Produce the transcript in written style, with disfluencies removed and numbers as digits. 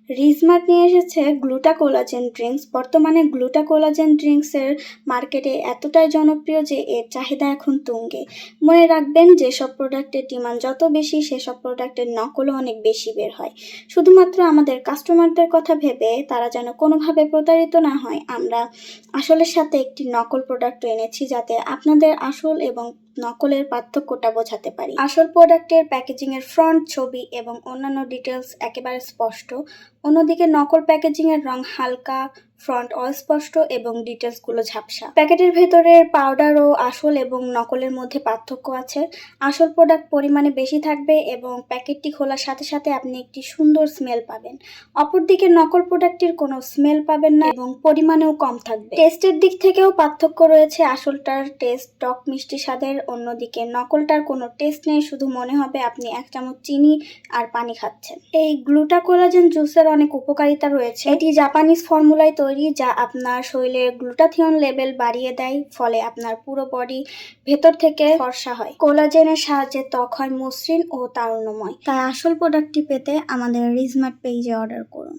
রিজমার্ট নিয়ে এসেছে গ্লুটা collagen drinks. বর্তমানে গ্লুটা কোলাজেন ড্রিঙ্কসের মার্কেটে এতটাই জনপ্রিয় যে এর চাহিদা এখন তুঙ্গে। মনে রাখবেন, যেসব প্রোডাক্টের ডিমান্ড যত বেশি সেসব প্রোডাক্টের নকলও অনেক বেশি বের হয়। শুধুমাত্র আমাদের কাস্টমারদের কথা ভেবে তারা যেন কোনোভাবে প্রতারিত না হয়, আমরা আসলের সাথে একটি নকল প্রোডাক্ট এনেছি যাতে আপনাদের আসল এবং নকলের পার্থক্যটা বোঝাতে পারি। আসল প্রোডাক্টের প্যাকেজিংয়ের ফ্রন্ট ছবি এবং অন্যান্য ডিটেলস একেবারে স্পষ্ট, অন্যদিকে নকল প্যাকেজিংয়ের রং হালকা, ফ্রন্ট অস্পষ্ট এবং ডিটেলসগুলো ঝাপসা। প্যাকেটের ভেতরের পাউডার ও আসল এবং নকলের মধ্যে পার্থক্য আছে। আসল প্রোডাক্ট পরিমাণে বেশি থাকবে এবং প্যাকেটটি খোলার সাথে সাথে আপনি একটি সুন্দর স্মেল পাবেন। অপরদিকে নকল প্রোডাক্টটির কোনো স্মেল পাবেন না এবং পরিমাণেও কম থাকবে। টেস্টের দিক থেকেও পার্থক্য রয়েছে। আসলটার টেস্ট টক মিষ্টি স্বাদের, অন্যদিকে নকলটার কোনো টেস্ট নেই, শুধু মনে হবে আপনি 1 চামচ চিনি আর পানি খাচ্ছেন। এই গ্লুটা কোলাজেন জুসের অনেক উপকারিতা রয়েছে। এটি জাপানিজ ফর্মুলায় তৈরি যা আপনার শরীরের গ্লুটাথিয়ন লেভেল বাড়িয়ে দেয়, ফলে আপনার পুরো বডি ভেতর থেকে ফর্সা হয়। কোলাজেনের সাহায্যে ত্বক হয় মসৃণ ও তারুণ্যময়। তাই আসল প্রোডাক্টটি পেতে আমাদের রিজমার্ট পেজে অর্ডার করুন।